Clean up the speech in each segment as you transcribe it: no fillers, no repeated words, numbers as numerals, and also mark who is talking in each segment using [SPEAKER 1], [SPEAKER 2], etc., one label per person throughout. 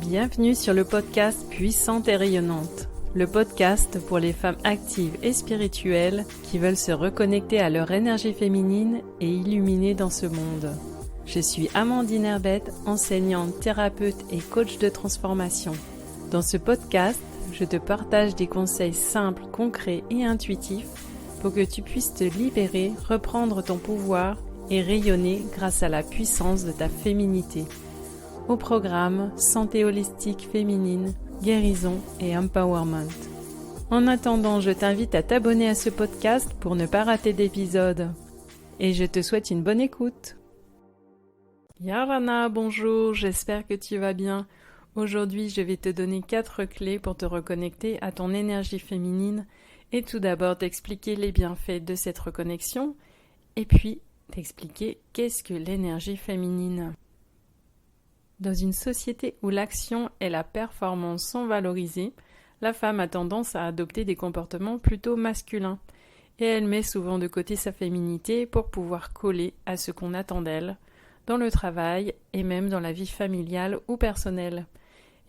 [SPEAKER 1] Bienvenue sur le podcast Puissante et rayonnante, le podcast pour les femmes actives et spirituelles qui veulent se reconnecter à leur énergie féminine et illuminer dans ce monde. Je suis Amandine Herbette, enseignante, thérapeute et coach de transformation. Dans ce podcast, je te partage des conseils simples, concrets et intuitifs pour que tu puisses te libérer, reprendre ton pouvoir et rayonner grâce à la puissance de ta féminité. Au programme Santé holistique féminine, guérison et empowerment. En attendant, je t'invite à t'abonner à ce podcast pour ne pas rater d'épisodes. Et je te souhaite une bonne écoute. Yarana, bonjour, j'espère que tu vas bien. Aujourd'hui, je vais te donner 4 clés pour te reconnecter à ton énergie féminine et tout d'abord t'expliquer les bienfaits de cette reconnexion et puis t'expliquer qu'est-ce que l'énergie féminine. Dans une société où l'action et la performance sont valorisées, la femme a tendance à adopter des comportements plutôt masculins et elle met souvent de côté sa féminité pour pouvoir coller à ce qu'on attend d'elle dans le travail et même dans la vie familiale ou personnelle.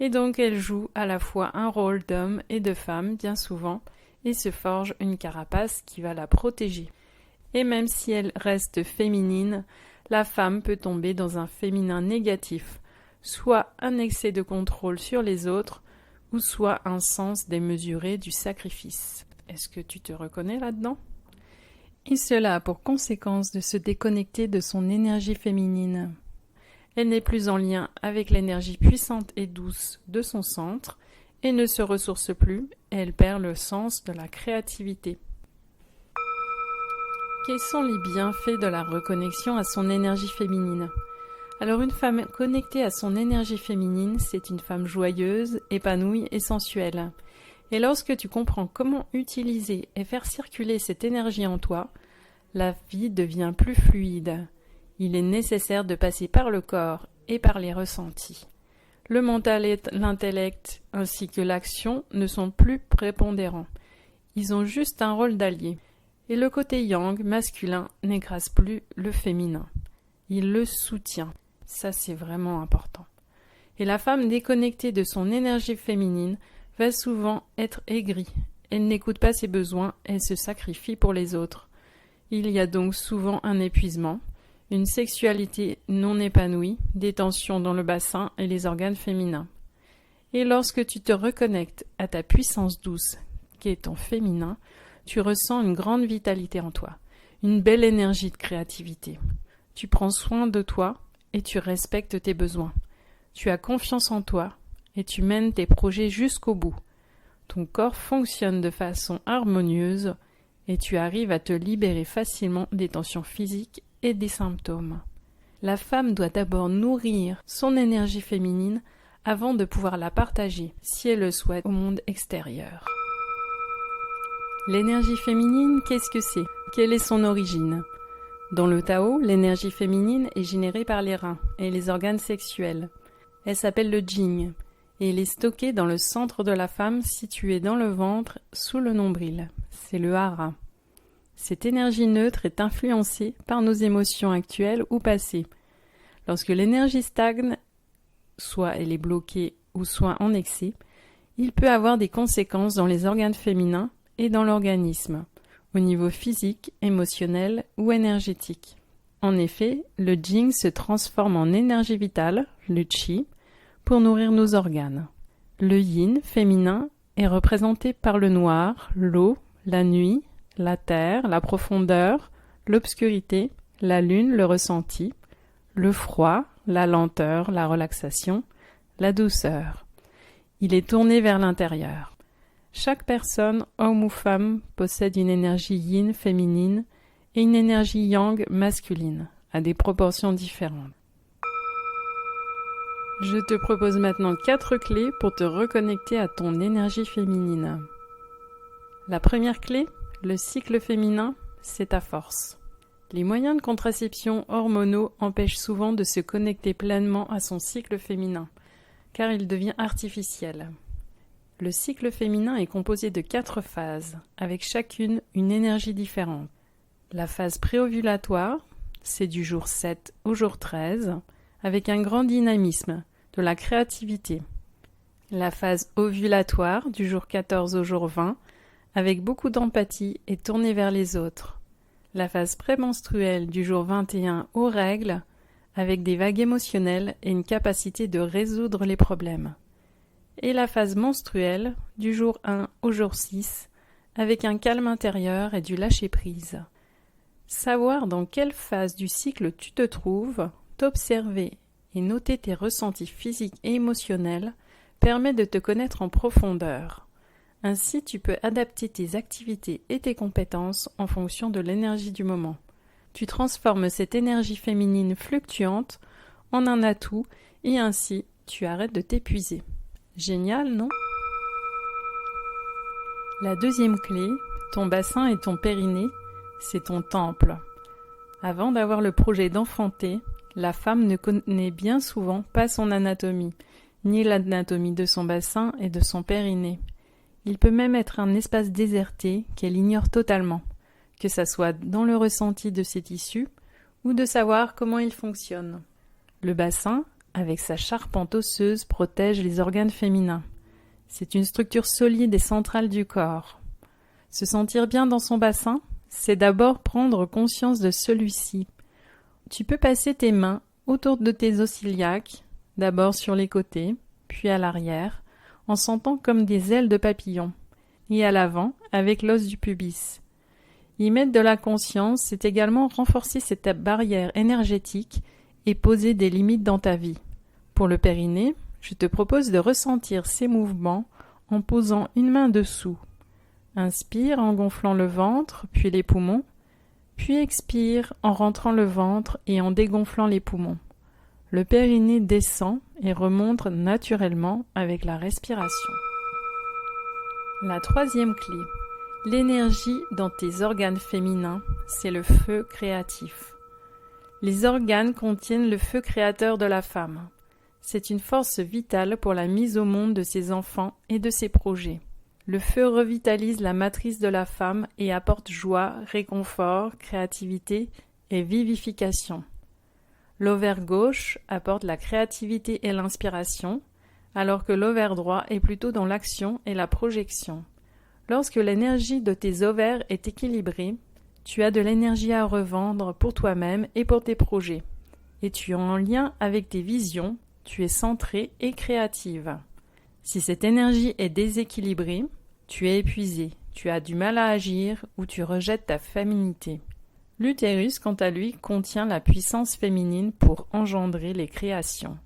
[SPEAKER 1] Et donc elle joue à la fois un rôle d'homme et de femme bien souvent et se forge une carapace qui va la protéger. Et même si elle reste féminine, la femme peut tomber dans un féminin négatif, soit un excès de contrôle sur les autres, ou soit un sens démesuré du sacrifice. Est-ce que tu te reconnais là-dedans? Et cela a pour conséquence de se déconnecter de son énergie féminine. Elle n'est plus en lien avec l'énergie puissante et douce de son centre, et ne se ressource plus, et elle perd le sens de la créativité. Quels sont les bienfaits de la reconnexion à son énergie féminine? Alors une femme connectée à son énergie féminine, c'est une femme joyeuse, épanouie et sensuelle. Et lorsque tu comprends comment utiliser et faire circuler cette énergie en toi, la vie devient plus fluide. Il est nécessaire de passer par le corps et par les ressentis. Le mental et l'intellect ainsi que l'action ne sont plus prépondérants. Ils ont juste un rôle d'allié. Et le côté yang, masculin, n'écrase plus le féminin. Il le soutient. Ça, c'est vraiment important. Et la femme déconnectée de son énergie féminine va souvent être aigrie. Elle n'écoute pas ses besoins, elle se sacrifie pour les autres. Il y a donc souvent un épuisement, une sexualité non épanouie, des tensions dans le bassin et les organes féminins. Et lorsque tu te reconnectes à ta puissance douce, qui est ton féminin, tu ressens une grande vitalité en toi, une belle énergie de créativité. Tu prends soin de toi et tu respectes tes besoins. Tu as confiance en toi et tu mènes tes projets jusqu'au bout. Ton corps fonctionne de façon harmonieuse et tu arrives à te libérer facilement des tensions physiques et des symptômes. La femme doit d'abord nourrir son énergie féminine avant de pouvoir la partager, si elle le souhaite, au monde extérieur. L'énergie féminine, qu'est-ce que c'est? Quelle est son origine? Dans le Tao, l'énergie féminine est générée par les reins et les organes sexuels. Elle s'appelle le Jing et elle est stockée dans le centre de la femme situé dans le ventre sous le nombril. C'est le Hara. Cette énergie neutre est influencée par nos émotions actuelles ou passées. Lorsque l'énergie stagne, soit elle est bloquée ou soit en excès, il peut avoir des conséquences dans les organes féminins et dans l'organisme, au niveau physique, émotionnel ou énergétique. En effet, le Jing se transforme en énergie vitale, le Qi, pour nourrir nos organes. Le Yin, féminin, est représenté par le noir, l'eau, la nuit, la terre, la profondeur, l'obscurité, la lune, le ressenti, le froid, la lenteur, la relaxation, la douceur. Il est tourné vers l'intérieur. Chaque personne, homme ou femme, possède une énergie yin féminine et une énergie yang masculine, à des proportions différentes. Je te propose maintenant 4 clés pour te reconnecter à ton énergie féminine. La première clé, le cycle féminin, c'est ta force. Les moyens de contraception hormonaux empêchent souvent de se connecter pleinement à son cycle féminin, car il devient artificiel. Le cycle féminin est composé de 4 phases, avec chacune une énergie différente. La phase préovulatoire, c'est du jour 7 au jour 13, avec un grand dynamisme, de la créativité, La phase ovulatoire du jour 14 au jour 20, avec beaucoup d'empathie et tournée vers les autres. La phase prémenstruelle du jour 21 aux règles, avec des vagues émotionnelles et une capacité de résoudre les problèmes. Et la phase menstruelle du jour 1 au jour 6, avec un calme intérieur et du lâcher-prise. Savoir dans quelle phase du cycle tu te trouves, t'observer et noter tes ressentis physiques et émotionnels permet de te connaître en profondeur. Ainsi, tu peux adapter tes activités et tes compétences en fonction de l'énergie du moment. Tu transformes cette énergie féminine fluctuante en un atout et ainsi, tu arrêtes de t'épuiser. Génial, non? La deuxième clé, ton bassin et ton périnée, c'est ton temple. Avant d'avoir le projet d'enfanter, la femme ne connaît bien souvent pas son anatomie, ni l'anatomie de son bassin et de son périnée. Il peut même être un espace déserté qu'elle ignore totalement, que ça soit dans le ressenti de ses tissus ou de savoir comment ils fonctionnent. Le bassin, avec sa charpente osseuse, protège les organes féminins. C'est une structure solide et centrale du corps. Se sentir bien dans son bassin, c'est d'abord prendre conscience de celui-ci. Tu peux passer tes mains autour de tes os iliaques, d'abord sur les côtés, puis à l'arrière, en sentant comme des ailes de papillon, et à l'avant avec l'os du pubis. Y mettre de la conscience, c'est également renforcer cette barrière énergétique et poser des limites dans ta vie. Pour le périnée, je te propose de ressentir ces mouvements en posant une main dessous. Inspire en gonflant le ventre, puis les poumons, puis expire en rentrant le ventre et en dégonflant les poumons. Le périnée descend et remonte naturellement avec la respiration. La troisième clé. L'énergie dans tes organes féminins, c'est le feu créatif. Les organes contiennent le feu créateur de la femme. C'est une force vitale pour la mise au monde de ses enfants et de ses projets. Le feu revitalise la matrice de la femme et apporte joie, réconfort, créativité et vivification. L'ovaire gauche apporte la créativité et l'inspiration, alors que l'ovaire droit est plutôt dans l'action et la projection. Lorsque l'énergie de tes ovaires est équilibrée, tu as de l'énergie à revendre pour toi-même et pour tes projets. Et tu es en lien avec tes visions, tu es centrée et créative. Si cette énergie est déséquilibrée, tu es épuisé, tu as du mal à agir ou tu rejettes ta féminité. L'utérus, quant à lui, contient la puissance féminine pour engendrer les créations.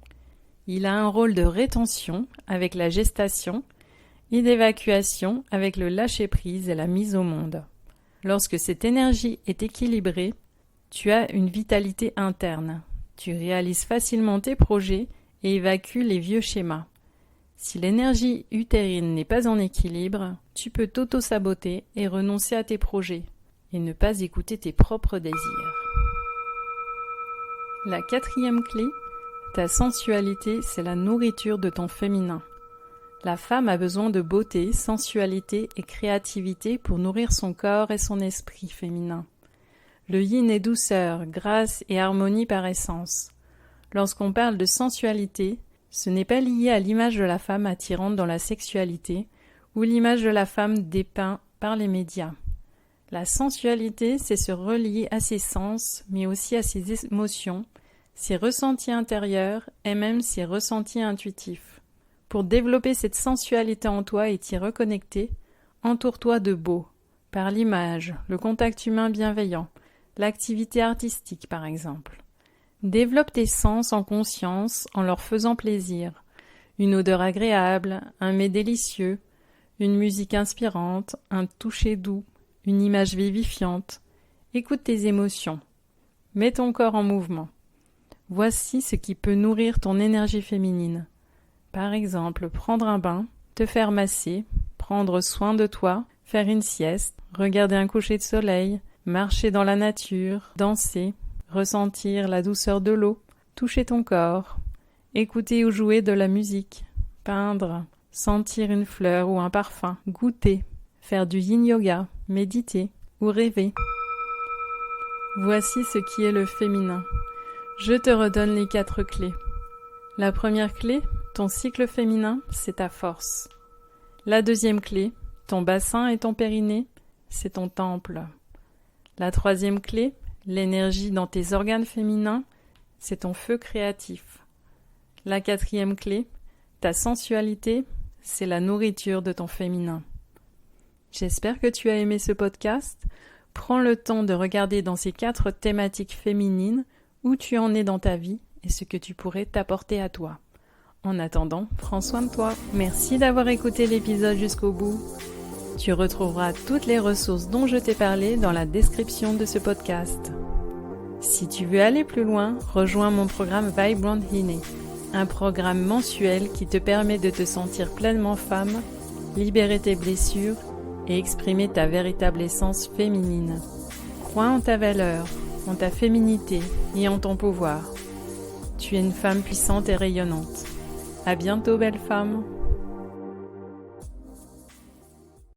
[SPEAKER 1] Il a un rôle de rétention avec la gestation et d'évacuation avec le lâcher-prise et la mise au monde. Lorsque cette énergie est équilibrée, tu as une vitalité interne. Tu réalises facilement tes projets et évacues les vieux schémas. Si l'énergie utérine n'est pas en équilibre, tu peux t'auto-saboter et renoncer à tes projets et ne pas écouter tes propres désirs. La quatrième clé, ta sensualité, c'est la nourriture de ton féminin. La femme a besoin de beauté, sensualité et créativité pour nourrir son corps et son esprit féminin. Le yin est douceur, grâce et harmonie par essence. Lorsqu'on parle de sensualité, ce n'est pas lié à l'image de la femme attirante dans la sexualité ou l'image de la femme dépeinte par les médias. La sensualité, c'est se relier à ses sens, mais aussi à ses émotions, ses ressentis intérieurs et même ses ressentis intuitifs. Pour développer cette sensualité en toi et t'y reconnecter, entoure-toi de beau, par l'image, le contact humain bienveillant, l'activité artistique par exemple. Développe tes sens en conscience en leur faisant plaisir. Une odeur agréable, un mets délicieux, une musique inspirante, un toucher doux, une image vivifiante. Écoute tes émotions. Mets ton corps en mouvement. Voici ce qui peut nourrir ton énergie féminine. Par exemple, prendre un bain, te faire masser, prendre soin de toi, faire une sieste, regarder un coucher de soleil, marcher dans la nature, danser, ressentir la douceur de l'eau, toucher ton corps, écouter ou jouer de la musique, peindre, sentir une fleur ou un parfum, goûter, faire du yin yoga, méditer ou rêver. Voici ce qui est le féminin. Je te redonne les 4 clés. La première clé, Ton cycle féminin, c'est ta force. La deuxième clé, ton bassin et ton périnée, c'est ton temple. La troisième clé, l'énergie dans tes organes féminins, c'est ton feu créatif. La quatrième clé, ta sensualité, c'est la nourriture de ton féminin. J'espère que tu as aimé ce podcast. Prends le temps de regarder dans ces 4 thématiques féminines où tu en es dans ta vie et ce que tu pourrais t'apporter à toi. En attendant, prends soin de toi. Merci d'avoir écouté l'épisode jusqu'au bout. Tu retrouveras toutes les ressources dont je t'ai parlé dans la description de ce podcast. Si tu veux aller plus loin, rejoins mon programme Vibrant Hine, un programme mensuel qui te permet de te sentir pleinement femme, libérer tes blessures et exprimer ta véritable essence féminine. Crois en ta valeur, en ta féminité et en ton pouvoir. Tu es une femme puissante et rayonnante. À bientôt, belle femme!